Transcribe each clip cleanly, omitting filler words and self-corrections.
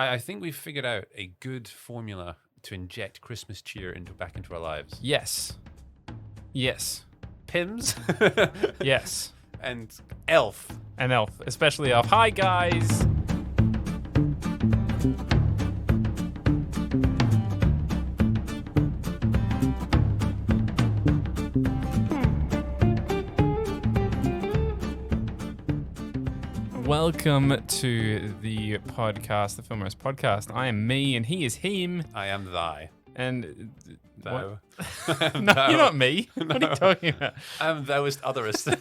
I think we've figured out a good formula to inject Christmas cheer back into our lives. Yes. Yes. Pims. Yes. And Elf. And Elf, especially Elf. Hi, guys. Welcome to the podcast, the Filmers Podcast. I am me and he is him. I am thy. And Thou. No, Thou. you're not me. What are you talking about? I'm thouest otherest.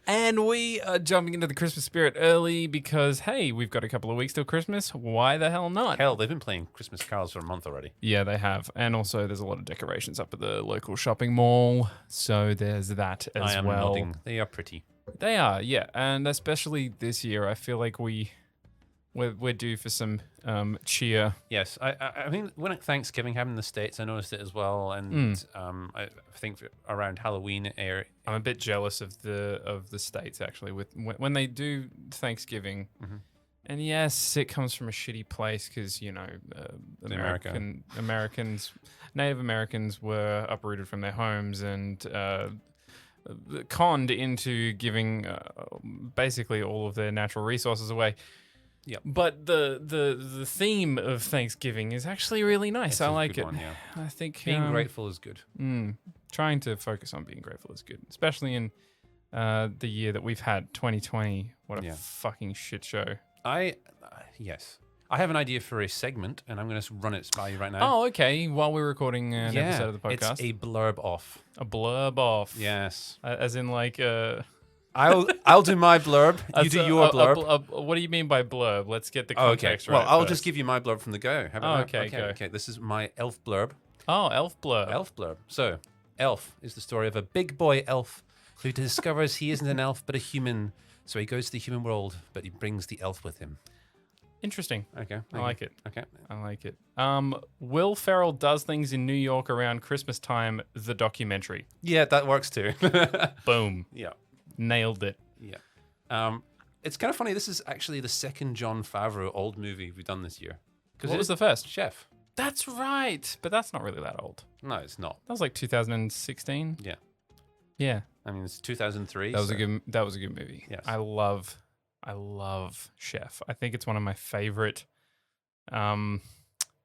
And we are jumping into the Christmas spirit early because, hey, we've got a couple of weeks till Christmas. Why the hell not? Hell, they've been playing Christmas carols for a month already. Yeah, they have. And also there's a lot of decorations up at the local shopping mall. So there's that as I am well. nodding. They are pretty. They are, yeah. And especially this year, I feel like we're due for some cheer. Yes, I mean, when Thanksgiving happened in the States, I noticed it as well. And I think around Halloween area. I'm a bit jealous of the States, actually, with when they do Thanksgiving. Mm-hmm. And yes, it comes from a shitty place because, you know, Native Americans were uprooted from their homes and conned into giving basically all of their natural resources away. Yep. But the theme of Thanksgiving is actually really nice. I like it. One, yeah. I think Being grateful is good. Trying to focus on being grateful is good, especially in the year that we've had, 2020. What a fucking shit show. Yes. I have an idea for a segment, and I'm going to run it by you right now. Oh, okay. While we're recording an episode of the podcast. It's a blurb off. A blurb off. Yes. As in like... I'll do my blurb. You do your blurb. What do you mean by blurb? Let's get the context right. Well, I'll first. just give you my blurb from the go. How about that? Go. Okay. This is my elf blurb. Oh, elf blurb. Elf blurb. So, Elf is the story of a big boy elf who discovers he isn't an elf but a human. So he goes to the human world, but he brings the elf with him. Interesting. Okay. I like it. Okay. I like it. Will Ferrell does things in New York around Christmas time, the documentary. Yeah, that works too. Boom. Yeah. Nailed it. Yeah. It's kind of funny. This is actually the second Jon Favreau old movie we've done this year. What was the first? Chef. That's right. But that's not really that old. No, it's not. That was like 2016. Yeah. Yeah. I mean, it's 2003. That was a good movie. Yes. I love Chef. I think it's one of my favorite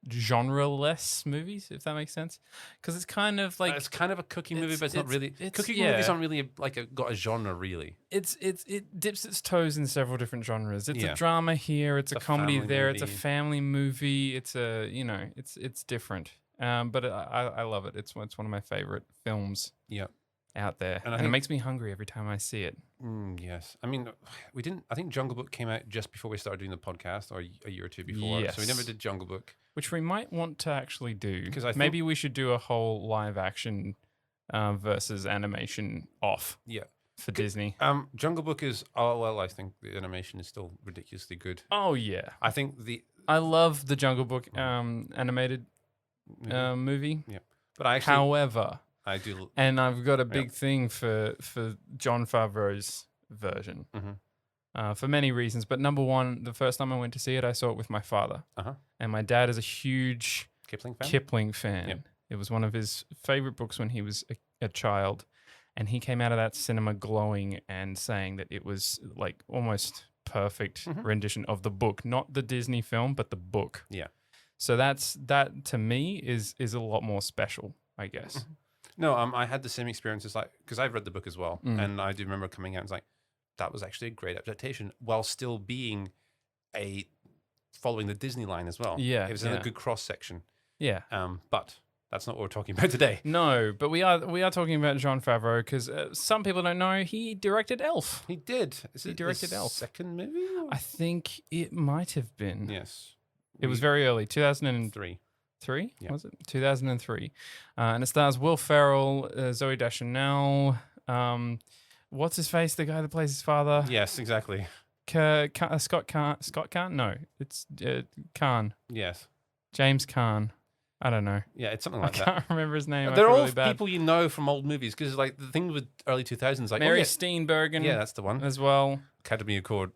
genre-less movies, if that makes sense. Because it's kind of like it's kind of a cooking movie, but it's not really. Cooking movies aren't really got a genre, really. It dips its toes in several different genres. It's a drama here. It's a comedy there. Movie. It's a family movie. It's it's different. But I love it. It's one of my favorite films. Yeah. Out there, and it makes me hungry every time I see it. Yes, I mean, we didn't. I think Jungle Book came out just before we started doing the podcast, or a year or two before. Yes. So we never did Jungle Book, which we might want to actually do because maybe we should do a whole live action versus animation off. Yeah, for Disney. Jungle Book is I think the animation is still ridiculously good. Oh yeah, I love the Jungle Book animated movie. Yeah, but however. I do, and I've got a big thing for Jon Favreau's version, for many reasons. But number one, the first time I went to see it, I saw it with my father, and my dad is a huge Kipling fan. Yep. It was one of his favorite books when he was a child, and he came out of that cinema glowing and saying that it was like almost perfect rendition of the book, not the Disney film, but the book. Yeah. So that to me is a lot more special, I guess. No, I had the same experience as because I've read the book as well, and I do remember coming out and it's that was actually a great adaptation while still being following the Disney line as well. Yeah, it was in a good cross section. Yeah, but that's not what we're talking about today. No, but we are talking about Jon Favreau because some people don't know he directed Elf. He did. He directed Elf. Second movie? I think it might have been. Yes, it was very early, 2003. Yeah. Was it 2003? And it stars Will Ferrell, Zooey Deschanel. What's his face? The guy that plays his father. Yes, exactly. Scott Caan. No, it's Caan. Yes. James Caan. I don't know. Yeah, it's something I like that. can't remember his name. They're I feel all really bad. people you know from old movies because like the thing with early 2000s, like Mary oh, Steenburgen. yeah, that's the one. As well. Academy Award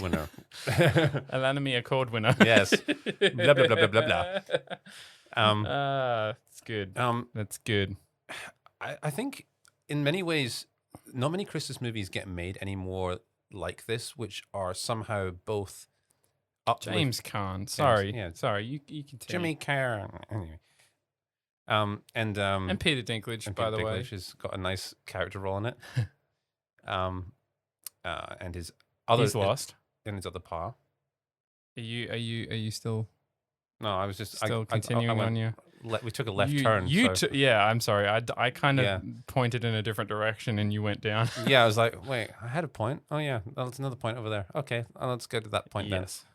winner. Academy Award winner. Yes. Blah blah blah blah blah blah. It's good. That's good. I think in many ways, not many Christmas movies get made anymore like this, which are somehow both James Caan. Sorry. yeah. Sorry. You continue. Jimmy Carr. Anyway. And Peter Dinklage, by the way. Dinklage has got a nice character role in it. And his other He's lost. And his other pa. Are you still? No, I was just still continuing on you. We took a left turn. Yeah, I'm sorry. I kind of pointed in a different direction and you went down. Yeah, I was like, wait, I had a point. Oh yeah, that's another point over there. Okay, let's go to that point then. Yes.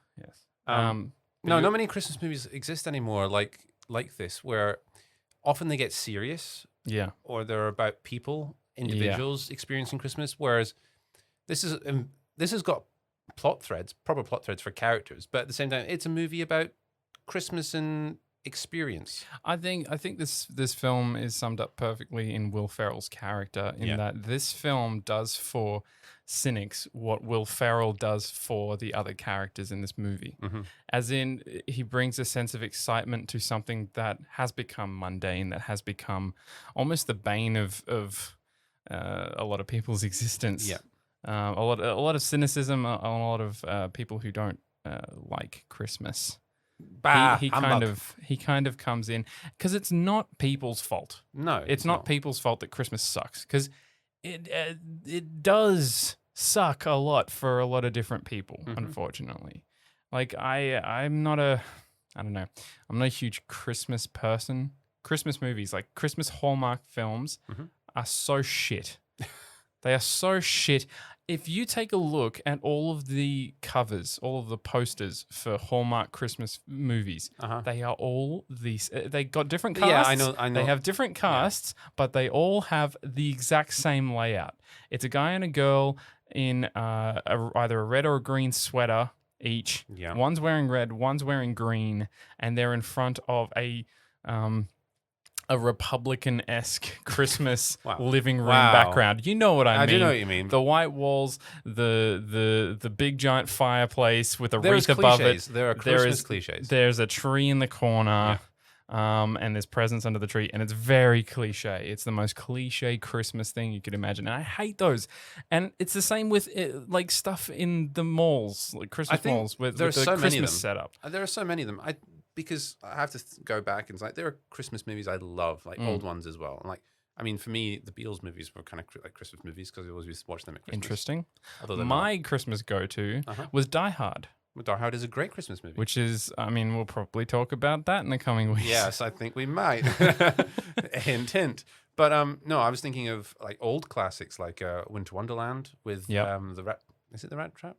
No, not many Christmas movies exist anymore like this, where often they get serious. Yeah. Or they're about people, individuals experiencing Christmas. Whereas this has got proper plot threads for characters, but at the same time, it's a movie about Christmas and experience. I think this film is summed up perfectly in Will Ferrell's character in that this film does for cynics what Will Ferrell does for the other characters in this movie. Mm-hmm. As in, he brings a sense of excitement to something that has become mundane, that has become almost the bane of a lot of people's existence. Yeah. A lot of cynicism on a lot of people who don't like Christmas. He kind of comes in because it's not people's fault. No, it's not people's fault that Christmas sucks, because it does suck a lot for a lot of different people. Mm-hmm. Unfortunately, like I'm not a huge Christmas person. Christmas movies, like Christmas Hallmark films, are so shit. They are so shit. If you take a look at all of the covers, all of the posters for Hallmark Christmas movies, they are all these. They got different casts. Yeah, I know. They have different casts, but they all have the exact same layout. It's a guy and a girl in either a red or a green sweater each. Yeah. One's wearing red, one's wearing green, and they're in front of a Republican-esque Christmas living room background. You know what I mean. I do know what you mean. The white walls, the big giant fireplace with a wreath above it. There are Christmas cliches. There's a tree in the corner, and there's presents under the tree, and it's very cliche. It's the most cliche Christmas thing you could imagine, and I hate those. And it's the same with like stuff in the malls, like Christmas malls, with the Christmas setup. There are so many of them. Because I have to go back and like there are Christmas movies I love, like old ones as well. And like, I mean, for me, the Beatles movies were kind of like Christmas movies because I always used to watch them at Christmas. Interesting. My Christmas go-to was Die Hard. Well, Die Hard is a great Christmas movie. Which is, I mean, we'll probably talk about that in the coming weeks. Yes, I think we might. Hint, hint. But no, I was thinking of like old classics like Winter Wonderland with the Rat. Is it the Rat Trap?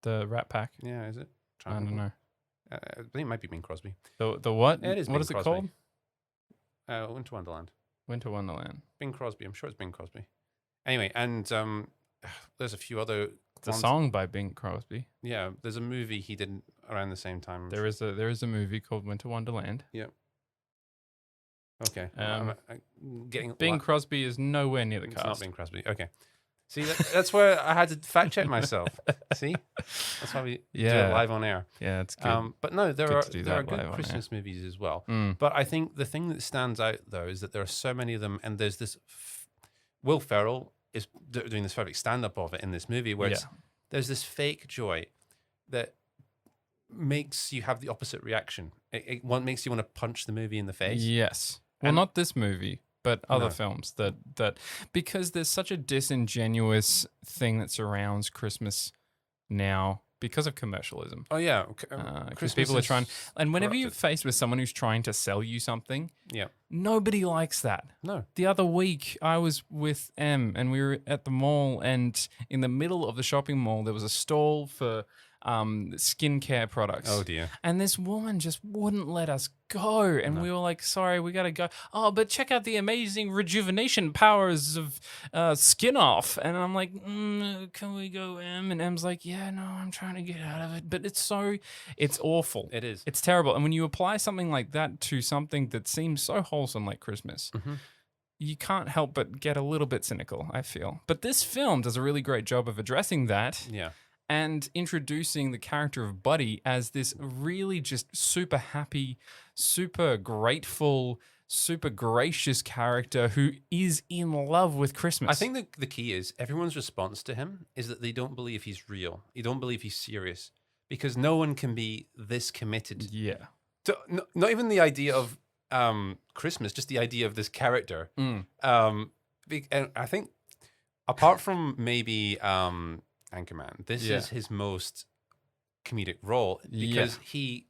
The Rat Pack. Yeah, is it? I don't know. I think it might be Bing Crosby. The what? Yeah, it is. What is it called? Winter Wonderland. Winter Wonderland. Bing Crosby. I'm sure it's Bing Crosby. Anyway, and there's a few other. It's a song by Bing Crosby. Yeah, there's a movie he did around the same time. There is a movie called Winter Wonderland. Yeah. Okay. Bing Crosby is nowhere near the cast. It's not Bing Crosby. Okay. See, that's where I had to fact check myself. See, that's why we do it live on air. Yeah, it's good. But no, there are good Christmas movies as well. But I think the thing that stands out though is that there are so many of them, and there's this. Will Ferrell is doing this perfect stand-up of it in this movie, where there's this fake joy that makes you have the opposite reaction. It makes you want to punch the movie in the face. Yes. Well, not this movie. But other films that because there's such a disingenuous thing that surrounds Christmas now because of commercialism. Oh yeah, because people are trying, and whenever you're faced with someone who's trying to sell you something, nobody likes that. No. The other week I was with Em and we were at the mall, and in the middle of the shopping mall there was a stall for skincare products. Oh dear. And this woman just wouldn't let us go. And we were like, sorry, we got to go. Oh, but check out the amazing rejuvenation powers of Skin Off. And I'm like, can we go, Em? And Em's like, yeah, no, I'm trying to get out of it. But it's awful. It is. It's terrible. And when you apply something like that to something that seems so wholesome like Christmas, you can't help but get a little bit cynical, I feel. But this film does a really great job of addressing that. Yeah. And introducing the character of Buddy as this really just super happy, super grateful, super gracious character who is in love with Christmas. I think the key is everyone's response to him is that they don't believe he's real. They don't believe he's serious because no one can be this committed. Yeah. To, not even the idea of Christmas, just the idea of this character. And I think apart from maybe Anchorman, this is his most comedic role because he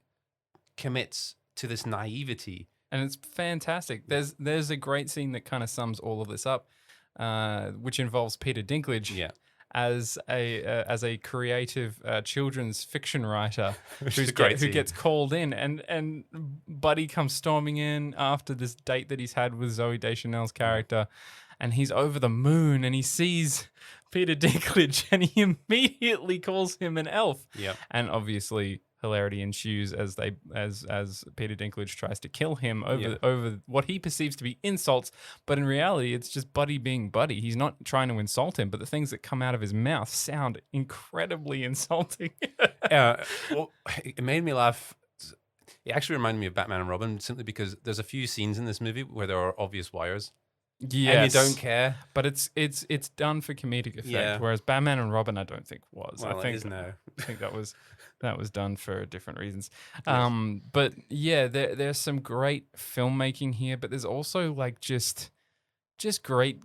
commits to this naivety. And it's fantastic. There's a great scene that kind of sums all of this up, which involves Peter Dinklage as a creative children's fiction writer who gets called in, and Buddy comes storming in after this date that he's had with Zooey Deschanel's character, and he's over the moon, and he sees Peter Dinklage, and he immediately calls him an elf. Yeah, and obviously hilarity ensues as Peter Dinklage tries to kill him over what he perceives to be insults, but in reality, it's just Buddy being Buddy. He's not trying to insult him, but the things that come out of his mouth sound incredibly insulting. Well, it made me laugh. It actually reminded me of Batman and Robin simply because there's a few scenes in this movie where there are obvious wires. Yes. And you don't care. But it's done for comedic effect, whereas Batman and Robin I don't think was. Well, I think it is now. I think that was done for different reasons. Yes. But yeah, there's some great filmmaking here, but there's also like just great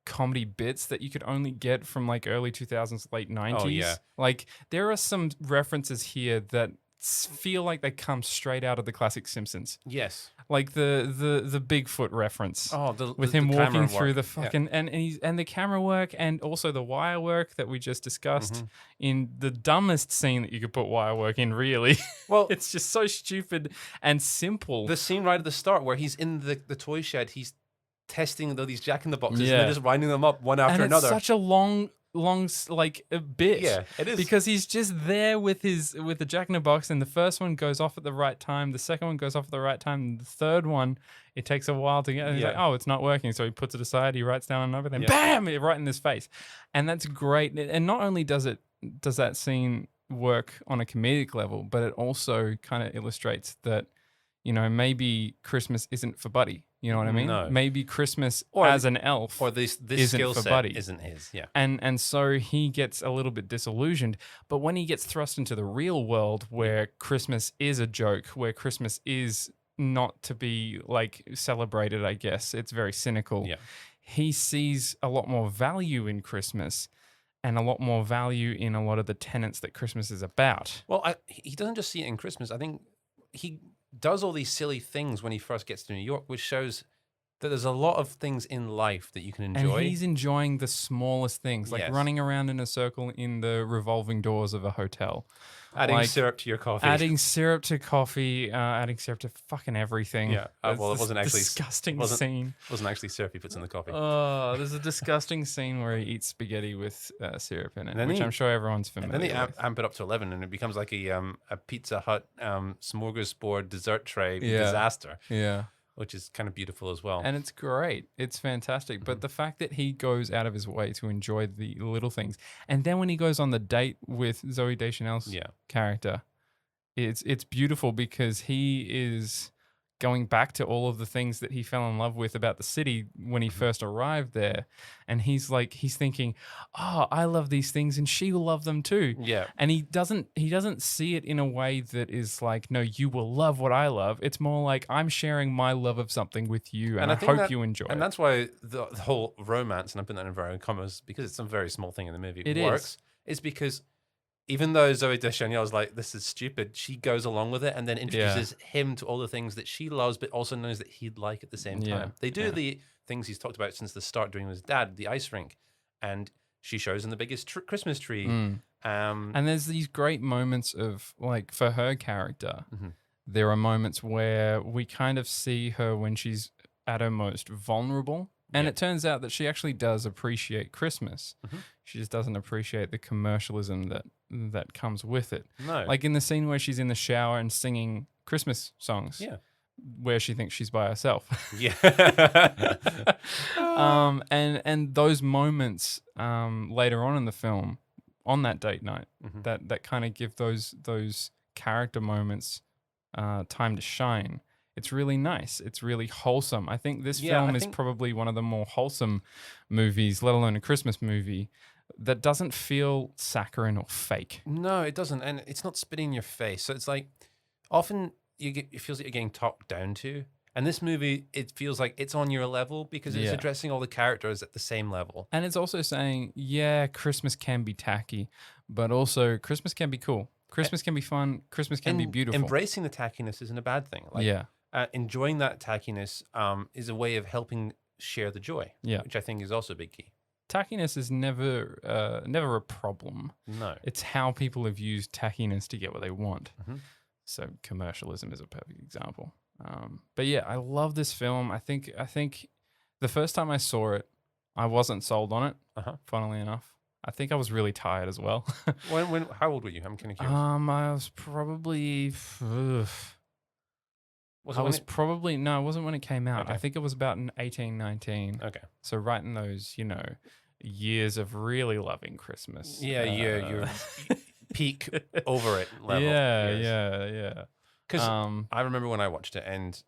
comedy bits that you could only get from like early 2000s, late 90s. Oh, yeah. Like there are some references here that feel like they come straight out of the classic Simpsons. Yes. Like the Bigfoot reference. Oh, with him walking through the fucking and the camera work and also the wire work that we just discussed in the dumbest scene that you could put wire work in, really. Well, it's just so stupid and simple. The scene right at the start where he's in the toy shed, he's testing these Jack-in-the-Boxes and they're just winding them up one after another. It's such a long like a bit. Yeah, it is. Because he's just there with the Jack-in-the-Box, and the first one goes off at the right time, the second one goes off at the right time, and the third one, it takes a while to get, and he's like, oh, it's not working. So he puts it aside, he writes down another, then bam, right in his face. And that's great. And not only does that scene work on a comedic level, but it also kind of illustrates that, you know, maybe Christmas isn't for Buddy. You know what I mean? No. Maybe Christmas as an elf or this skill set Buddy. Isn't his. Yeah. And so he gets a little bit disillusioned. But when he gets thrust into the real world where Christmas is a joke, where Christmas is not to be like celebrated, I guess, it's very cynical. Yeah. He sees a lot more value in Christmas and a lot more value in a lot of the tenets that Christmas is about. Well, he doesn't just see it in Christmas. I think he does all these silly things when he first gets to New York, which shows that there's a lot of things in life that you can enjoy. And he's enjoying the smallest things, like running around in a circle in the revolving doors of a hotel. Adding syrup to your coffee. Adding syrup to coffee, adding syrup to fucking everything. Yeah. Well, it wasn't actually... disgusting scene. It wasn't actually syrup he puts in the coffee. Oh, there's a disgusting scene where he eats spaghetti with syrup in it, which I'm sure everyone's familiar with. And then they amp it up to 11 and it becomes like a Pizza Hut smorgasbord dessert tray disaster. Yeah. Which is kind of beautiful as well. And it's great. It's fantastic. But the fact that he goes out of his way to enjoy the little things. And then when he goes on the date with Zooey Deschanel's character, it's beautiful because he is going back to all of the things that he fell in love with about the city when he first arrived there. And he's thinking, oh, I love these things and she will love them too. Yeah. And he doesn't see it in a way that is like, no, you will love what I love. It's more like I'm sharing my love of something with you and I hope you enjoy it. And that's why the whole romance, and I put that in inverted commas because it's a very small thing in the movie, it works. Is because even though Zooey Deschanel is like, this is stupid, she goes along with it and then introduces him to all the things that she loves, but also knows that he'd like at the same time. They do the things he's talked about since the start doing with his dad, the ice rink. And she shows him the biggest Christmas tree. And there's these great moments of, like, for her character, there are moments where we kind of see her when she's at her most vulnerable. And it turns out that she actually does appreciate Christmas. She just doesn't appreciate the commercialism that comes with it. No. Like in the scene where she's in the shower and singing Christmas songs. Yeah. Where she thinks she's by herself. Yeah. And those moments later on in the film, on that date night, that kind of give those character moments time to shine. It's really nice. It's really wholesome. I think this film is probably one of the more wholesome movies, let alone a Christmas movie, that doesn't feel saccharine or fake. No, it doesn't. And it's not spitting in your face. So it's like often it feels like you're getting talked down to. And this movie, it feels like it's on your level because it's addressing all the characters at the same level. And it's also saying, Christmas can be tacky, but also Christmas can be cool. Christmas can be fun. Christmas can be beautiful. Embracing the tackiness isn't a bad thing. Enjoying that tackiness is a way of helping share the joy, which I think is also a big key. Tackiness is never a problem. No. It's how people have used tackiness to get what they want. So commercialism is a perfect example. But yeah, I love this film. I think the first time I saw it, I wasn't sold on it, funnily enough. I think I was really tired as well. How old were you? I'm kind of curious. I was probably... No, it wasn't when it came out. Okay. I think it was about in 18, 19. Okay. So right in those, years of really loving Christmas. Yeah, your peak over it level. Yeah. Because I remember when I watched it, and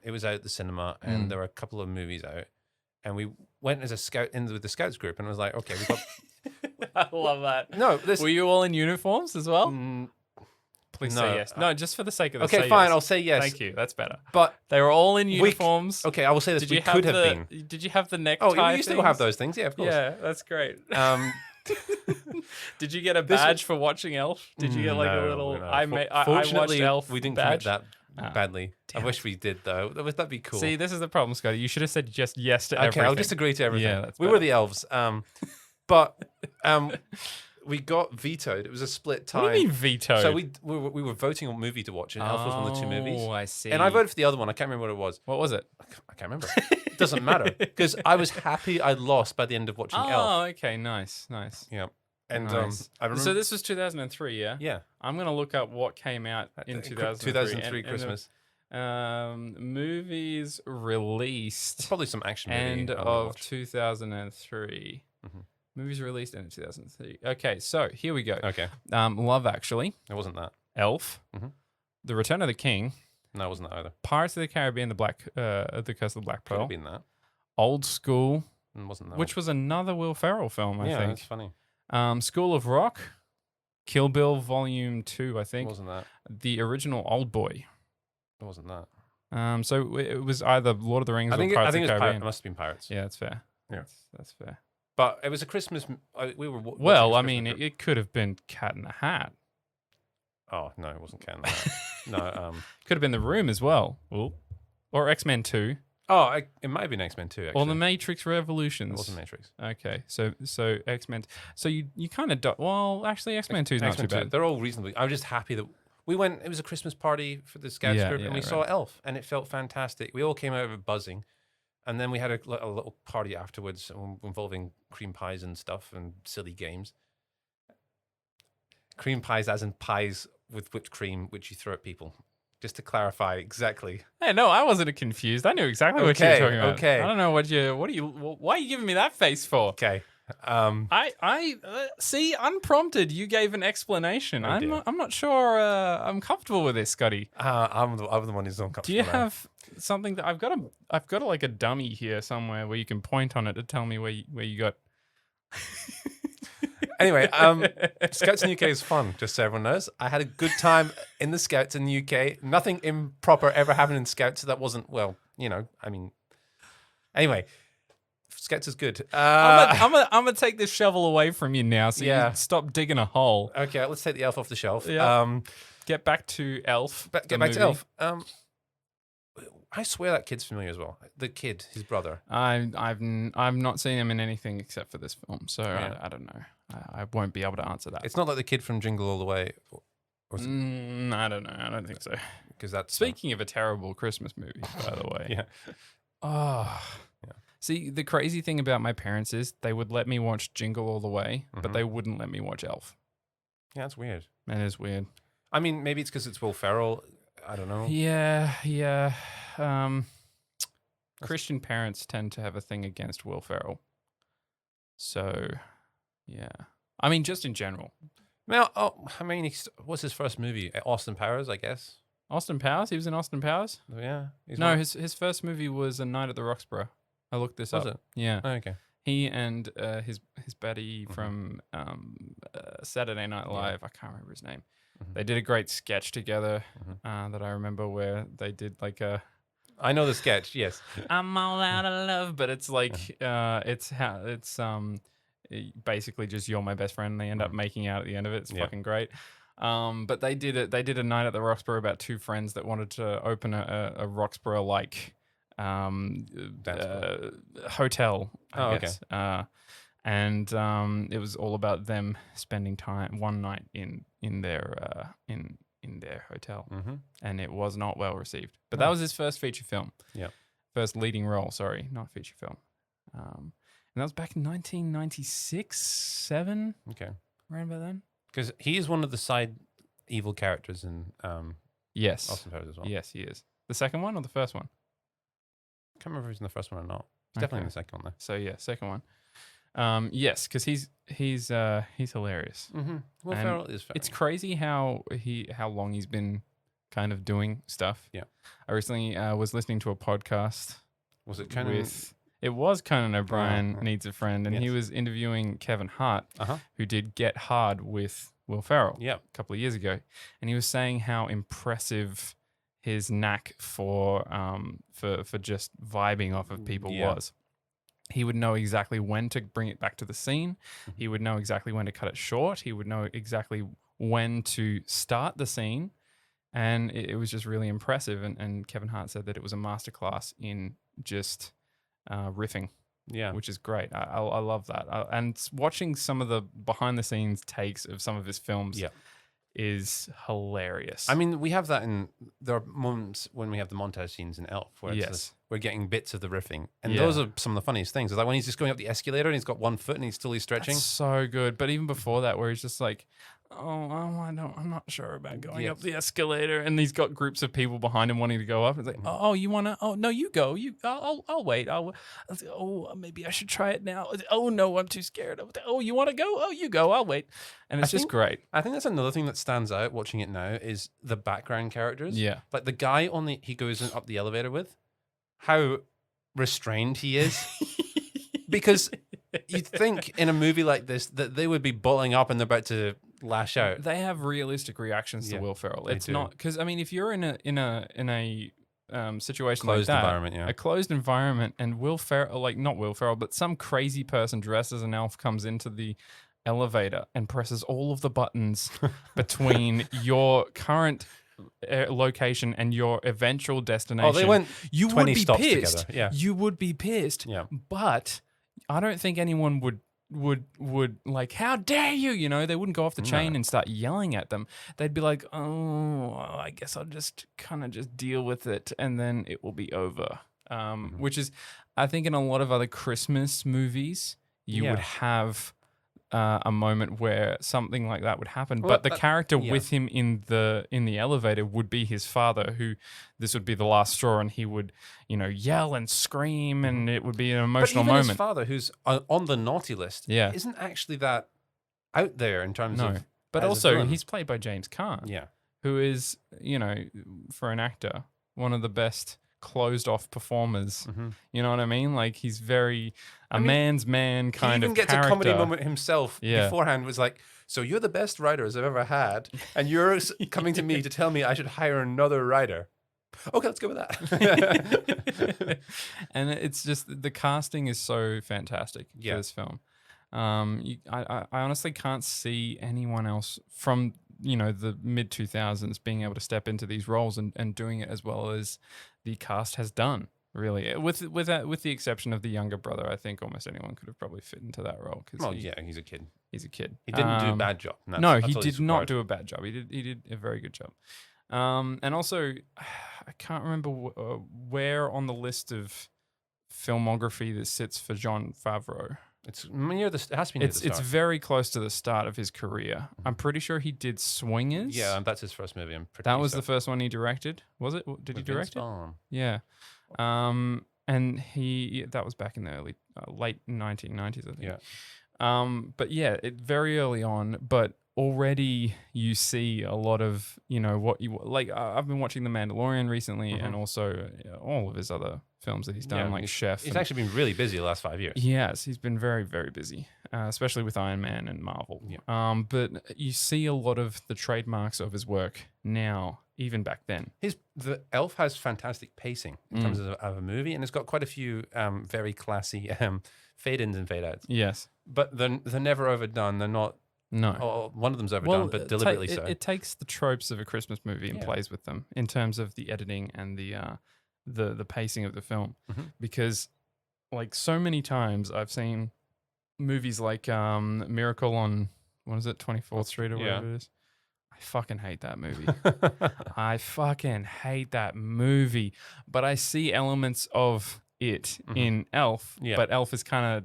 it was out at the cinema, and there were a couple of movies out, and we went as a scout in with the scouts group, and it was like, okay, we got. I love that. No, were you all in uniforms as well? Please say yes. No, just for the sake of the okay, fine. Yes. I'll say yes. Thank you. That's better. But they were all in uniforms. Okay, I will say this. We could have been. Did you have the necktie? Oh, you still have those things. Yeah, of course. Yeah, that's great. Did you get a badge for watching Elf? Did you get like a little? No. I watched Elf. We didn't badge. commit that badly. I wish we did though. That'd be cool. See, this is the problem, Scotty. You should have said just yes to everything. Okay, I'll just agree to everything. Yeah, that's we were the elves. But we got vetoed. It was a split tie. What do you mean vetoed? So we were voting on movie to watch, and Elf was one of the two movies. Oh, I see. And I voted for the other one. I can't remember what it was. What was it? I can't remember. It doesn't matter because I was happy I'd lost by the end of watching Elf. Oh, okay, nice. Yeah. And nice. I remember. So this was 2003, yeah? Yeah. I'm gonna look up what came out in 2003. 2003 Christmas. Movies released. It's probably some action movie. End of 2003. Movies released end of 2003. Okay, so here we go. Okay. Love Actually. It wasn't that. Elf. The Return of the King. No, it wasn't that either. Pirates of the Caribbean, the Curse of the Black Pearl. Could have been that. Old School. It wasn't that. Which was another Will Ferrell film, I think. Yeah, that's funny. School of Rock. Kill Bill Volume 2, I think. It wasn't that. The original Old Boy. It wasn't that. So it was either Lord of the Rings or Pirates of the Caribbean. It must have been Pirates. Yeah, that's fair. Yeah. That's fair. But it was a Christmas. Well, I mean, it could have been Cat in the Hat. Oh no, it wasn't Cat in the Hat. No, could have been The Room as well. Ooh. Or X-Men 2. Oh, it might have been X-Men 2. Actually. Or The Matrix Revolutions. It wasn't Matrix. Okay, so X-Men. So you kind of well, actually, X-Men 2 is not too bad. They're all reasonably. I was just happy that we went. It was a Christmas party for the Scouts group, and we saw Elf, and it felt fantastic. We all came out of it buzzing. And then we had a little party afterwards involving cream pies and stuff and silly games. Cream pies as in pies with whipped cream, which you throw at people. Just to clarify exactly. Hey, no, I wasn't confused. I knew exactly what you were talking about. Okay. I don't know why are you giving me that face for? Okay. I see, unprompted, you gave an explanation. I'm not sure I'm comfortable with this, Scotty. I'm the one who's uncomfortable. Do you have something that I've got like a dummy here somewhere where you can point on it to tell me where you got. Anyway, Scouts in the UK is fun, just so everyone knows. I had a good time in the Scouts in the UK. Nothing improper ever happened in Scouts that wasn't, well, I mean. Anyway, Scouts is good. I'm gonna take this shovel away from you now, so you stop digging a hole. Okay, let's take the Elf off the shelf. Yeah. Get back to Elf. Get back to Elf. I swear that kid's familiar as well. The kid, his brother. I've not seen him in anything except for this film, so I don't know. I won't be able to answer that. It's not like the kid from Jingle All the Way. I don't know. I don't think so. Because that's speaking of a terrible Christmas movie, by the way. Yeah. Oh. Yeah. See, the crazy thing about my parents is they would let me watch Jingle All the Way, but they wouldn't let me watch Elf. Yeah, that's weird. That is weird. I mean, maybe it's because it's Will Ferrell. I don't know. Yeah. Christian parents tend to have a thing against Will Ferrell. So, yeah. I mean, just in general. Well, what's his first movie? Austin Powers, I guess. Austin Powers? He was in Austin Powers? Yeah. His first movie was A Night at the Roxborough. I looked this up. Was it? Yeah. Oh, okay. He and his buddy from Saturday Night Live, I can't remember his name. They did a great sketch together that I remember where they did like a... I know the sketch, yes. I'm all out of love, but it's like it's basically just you're my best friend. And they end up making out at the end of it. It's fucking great. But they did it. They did A Night at the Roxborough about two friends that wanted to open a Roxborough like hotel. I guess. Okay. And it was all about them spending time one night in their hotel, and it was not well received. But that was his first feature film. Yeah, first leading role. Sorry, not feature film. And that was back in 1996, 7. Okay, around about then. Because he is one of the side evil characters in yes, Austin Powers as well. Yes, he is. The second one or the first one? I can't remember if he's in the first one or not. He's definitely in the second one though. So yeah, second one. Yes, because he's hilarious. Will Ferrell is very. It's crazy how long he's been kind of doing stuff. Yeah. I recently was listening to a podcast. Was it Conan? It was Conan O'Brien Needs a Friend, and he was interviewing Kevin Hart, who did Get Hard with Will Ferrell a couple of years ago, and he was saying how impressive his knack for just vibing off of people was. He would know exactly when to bring it back to the scene. He would know exactly when to cut it short. He would know exactly when to start the scene. And it was just really impressive. And Kevin Hart said that it was a masterclass in just riffing, which is great. I love that. And watching some of the behind the scenes takes of some of his films is hilarious. I mean, we have that there are moments when we have the montage scenes in Elf where we're getting bits of the riffing. And those are some of the funniest things. It's like when he's just going up the escalator and he's got one foot and he's still stretching. That's so good. But even before that, where he's just like, I'm not sure about going up the escalator. And he's got groups of people behind him wanting to go up. It's like, you want to? Oh, no, you go. I'll wait. Maybe I should try it now. Oh, no, I'm too scared. Oh, you want to go? Oh, you go. I'll wait. And it's just great. I think that's another thing that stands out watching it now is the background characters. Yeah. Like the guy he goes up the elevator with, how restrained he is. Because you'd think in a movie like this that they would be bowling up and they're about to lash out. They have realistic reactions to Will Ferrell. It's not because I mean, if you're in a situation closed like that, environment, a closed environment, and Will Ferrell, like not Will Ferrell, but some crazy person dressed as an elf comes into the elevator and presses all of the buttons between your current location and your eventual destination. Oh, they went 20 stops pissed. Together. Yeah. You would be pissed. Yeah. But I don't think anyone would like, how dare you? You know, they wouldn't go off the chain and start yelling at them. They'd be like, oh, I guess I'll just kind of just deal with it and then it will be over. Which is, I think in a lot of other Christmas movies, you would have a moment where something like that would happen, but the character with him in the elevator would be his father, who this would be the last straw, and he would, yell and scream, and it would be an emotional moment. His father, who's on the naughty list, isn't actually that out there in terms of. But also, he's played by James Caan, who is, for an actor, one of the best closed off performers. You know what I mean? Like he's very man's man kind of character. He even gets a comedy moment himself beforehand. Was like, so you're the best writers I've ever had, and you're coming to me to tell me I should hire another writer. Okay, let's go with that. And it's just the casting is so fantastic for this film. I honestly can't see anyone else from the mid 2000s being able to step into these roles and doing it as well as the cast has done. Really, with the exception of the younger brother, I think almost anyone could have probably fit into that role. He's a kid. He's a kid. He didn't do a bad job. No, he did not do a bad job. He did a very good job. And also, I can't remember where on the list of filmography this sits for Jon Favreau. It has to be near the start. It's very close to the start of his career. I'm pretty sure he did Swingers. Yeah, that's his first movie. That was the first one he directed. Was it? Did he direct it? Yeah. And that was back in the late 1990s, I think. Yeah. But yeah, very early on, but already you see a lot of, what you like. I've been watching The Mandalorian recently, and also all of his other films that he's done, like Chef. He's actually been really busy the last 5 years. Yes, he's been very, very busy, especially with Iron Man and Marvel. Yeah. But you see a lot of the trademarks of his work now, even back then. The Elf has fantastic pacing in terms of a movie, and it's got quite a few very classy fade-ins and fade-outs. Yes. But they're never overdone. They're not. No. Oh, one of them's overdone, but deliberately so. It takes the tropes of a Christmas movie and plays with them in terms of the editing and the pacing of the film. Because, like, so many times I've seen movies like Miracle on, 24th Street or whatever it is. I fucking hate that movie. I fucking hate that movie. But I see elements of it in Elf, but Elf is kind of,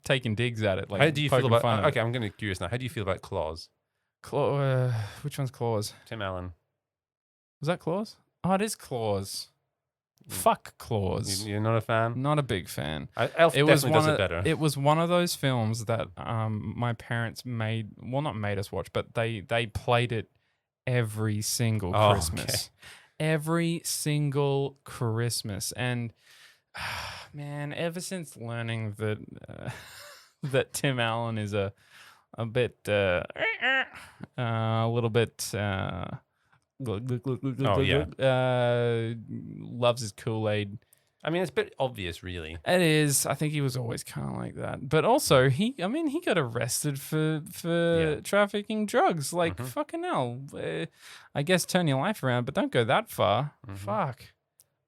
taking digs at it. Like, how do you feel about? Okay, I'm going to be curious now. How do you feel about Claus? Which one's Claus? Tim Allen. Was that Claus? Oh, it is Claus. Fuck Claus. You're not a fan? Not a big fan. Elf definitely does it better. It was one of those films that my parents not made us watch, but they played it every single Christmas. Okay. Every single Christmas. And man, ever since learning that that Tim Allen is a bit a little bit loves his Kool-Aid. I mean, it's a bit obvious, really. It is. I think he was always kind of like that. But also, he got arrested for trafficking drugs. Like, fucking hell. I guess turn your life around, but don't go that far. Fuck.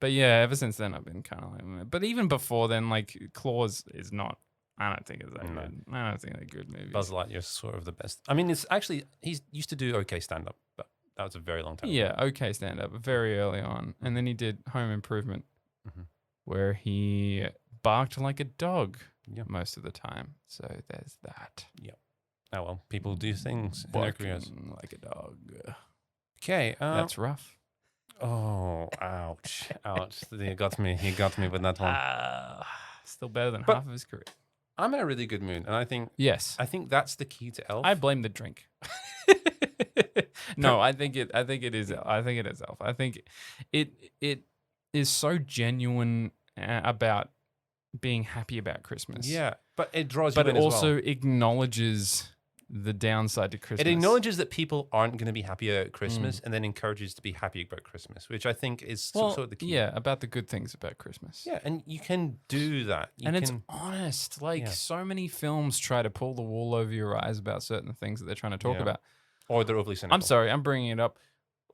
But yeah, ever since then, I've been kind of like, but even before then, like, Claus is not, I don't think it's that good. I don't think they're good movies. Buzz Lightyear's sort of the best. I mean, it's actually, he used to do okay stand-up, but that was a very long time ago. Yeah, okay stand-up, very early on. And then he did Home Improvement. Where he barked like a dog most of the time. So there's that. Yep. Oh, well, people do things in their careers. Like a dog. Okay. That's rough. Oh, ouch. Ouch. He got me with that one. Still better than half of his career. I'm in a really good mood, and I think that's the key to Elf. I blame the drink. No, I think it is Elf. I think it is Elf. I think it is so genuine about being happy about Christmas. Yeah, but it draws you in as well. But it also acknowledges the downside to Christmas. It acknowledges that people aren't going to be happy about Christmas and then encourages to be happy about Christmas, which I think is sort of the key. Yeah, about the good things about Christmas. Yeah, and you can do that. It's honest. Like, so many films try to pull the wool over your eyes about certain things that they're trying to talk about. Or they're overly cynical. I'm sorry, I'm bringing it up.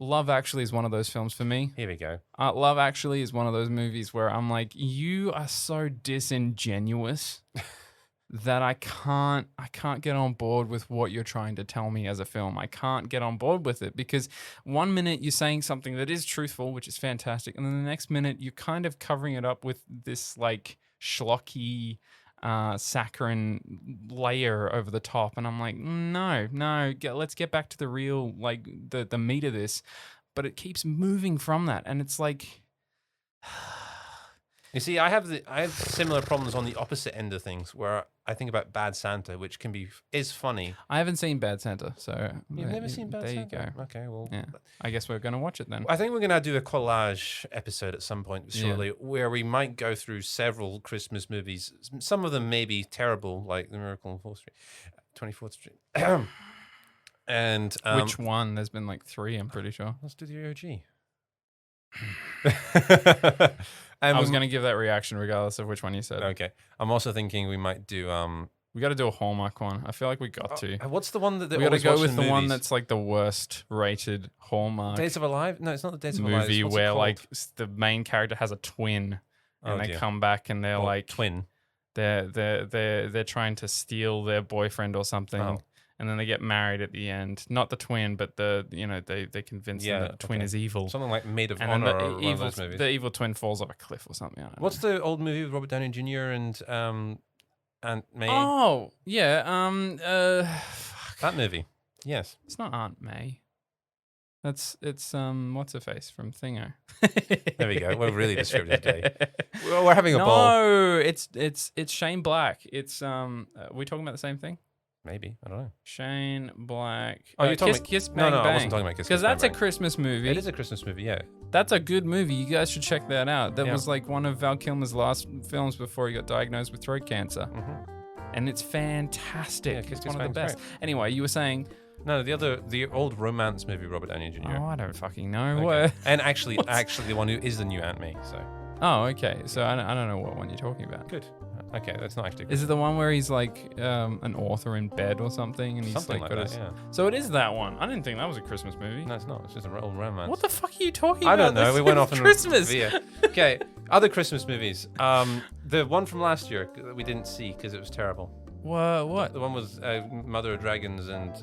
Love Actually is one of those films for me. Here we go. Love Actually is one of those movies where I'm like, you are so disingenuous that I can't get on board with what you're trying to tell me as a film. I can't get on board with it because one minute you're saying something that is truthful, which is fantastic, and then the next minute you're kind of covering it up with this like schlocky saccharine layer over the top, and I'm like, no, let's get back to the real, like the meat of this. But it keeps moving from that, and it's like, you see, I have similar problems on the opposite end of things, where I think about Bad Santa, which is funny. I haven't seen Bad Santa, so you've never seen Bad Santa. There you go. Okay, well, yeah. I guess we're gonna watch it then. I think we're gonna do a collage episode at some point shortly, where we might go through several Christmas movies. Some of them may be terrible, like The Miracle on 24th Street. And which one? There's been like 3, I'm pretty sure. Let's do the OG. I was going to give that reaction regardless of which one you said. Okay. I'm also thinking we might do We got to do a Hallmark one. I feel like we got to. What's the one that we got to go with the one that's like the worst rated Hallmark. Days of Alive? No, it's not the Days of Alive. Movie where like the main character has a twin, and they come back and they're like twin. They're trying to steal their boyfriend or something. And then they get married at the end. Not the twin, but they convince them that the twin is evil. Something like Maid of Honor or one of those movies. The evil twin falls off a cliff or something. What's the old movie with Robert Downey Jr. and Aunt May? Oh, yeah. That movie. Yes. It's not Aunt May. It's what's her face from Thingo. There we go. We're really descriptive today. We're having a ball. No, it's Shane Black. It's we talking about the same thing? Maybe. I don't know. Shane Black. Oh, you're talking Kiss Bang Bang. I wasn't talking about Kiss because that's a Christmas movie. It is a Christmas movie, yeah. That's a good movie. You guys should check that out. That was like one of Val Kilmer's last films before he got diagnosed with throat cancer. And it's fantastic. Yeah, it's one of the best. Great. Anyway, you were saying... No, the old romance movie, Robert Downey Jr. Oh, I don't fucking know. Okay. And actually the one who is the new Aunt May, so... Oh, okay. So I don't know what one you're talking about. Good. Okay, that's not actually good. Is it the one where he's like an author in bed or something? And he's something like that, yeah. So it is that one. I didn't think that was a Christmas movie. No, it's not. It's just an old romance. What the fuck are you talking about? I don't know. We went off on Christmas. Okay, other Christmas movies. The one from last year that we didn't see because it was terrible. What? The one was Mother of Dragons and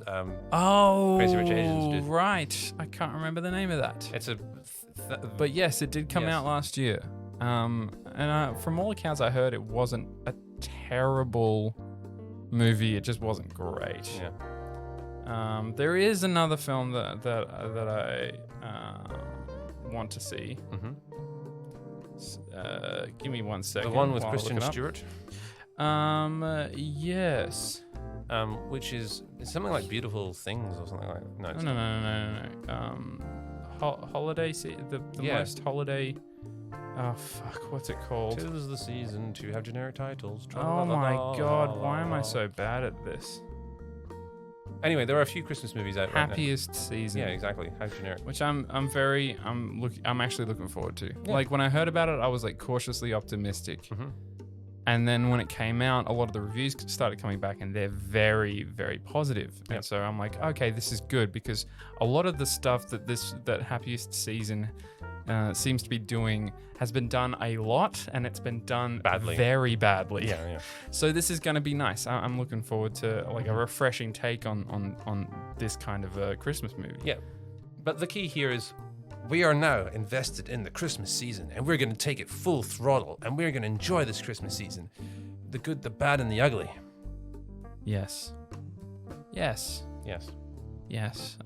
Crazy Rich Asians. Right. I can't remember the name of that. It's a... but yes, it did come out last year. And from all accounts I heard, it wasn't a terrible movie. It just wasn't great. Yeah. There is another film that I want to see. Give me 1 second. The one with Kristen Stewart. Yes. Which is something like Beautiful Things or something like that. No. Holiday. The most holiday. Oh fuck! What's it called? 'Tis the season to have generic titles. Oh my god! Why am I so bad at this? Anyway, there are a few Christmas movies out right now. Happiest Season. Yeah, exactly. How generic. Which I'm actually looking forward to. Yeah. Like when I heard about it, I was like cautiously optimistic. And then when it came out, a lot of the reviews started coming back and they're very, very positive. Yep. And so I'm like, okay, this is good because a lot of the stuff that Happiest Season seems to be doing has been done a lot and it's been done very badly. Yeah. So this is going to be nice. I'm looking forward to like a refreshing take on this kind of a Christmas movie. Yeah. But the key here is we are now invested in the Christmas season and we're going to take it full throttle and we're going to enjoy this Christmas season. The good, the bad, and the ugly. Yes.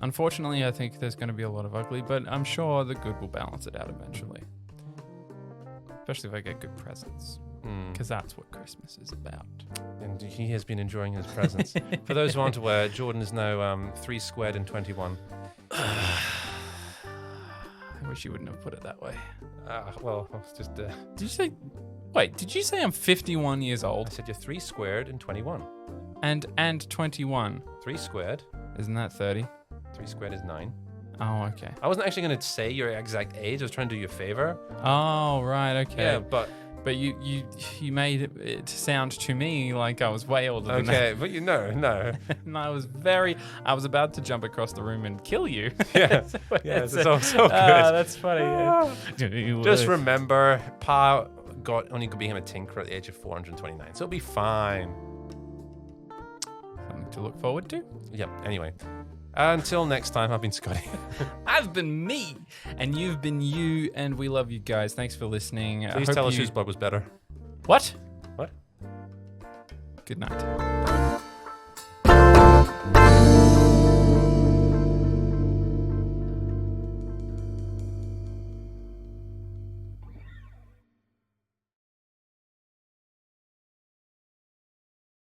Unfortunately, I think there's going to be a lot of ugly, but I'm sure the good will balance it out eventually. Especially if I get good presents. Because that's what Christmas is about. And he has been enjoying his presents. For those who aren't aware, Jordan is now 3 squared and 21. I wish you wouldn't have put it that way. Well, it's just... Did you say I'm 51 years old? I said you're 3 squared and 21. And 21. 3 squared. Isn't that 30? 3 squared is 9. Oh, okay. I wasn't actually going to say your exact age. I was trying to do you a favor. Oh, right, okay. Yeah, but you made it sound to me like I was way older than that. Okay, but no. And I was about to jump across the room and kill you. Yeah, it's so good. That's funny. Just remember, Pa only became a tinker at the age of 429, so it'll be fine. Something to look forward to? Yep, anyway. Until next time, I've been Scotty. I've been me. And you've been you. And we love you guys. Thanks for listening. Please tell us whose blood was better. What? What? Good night.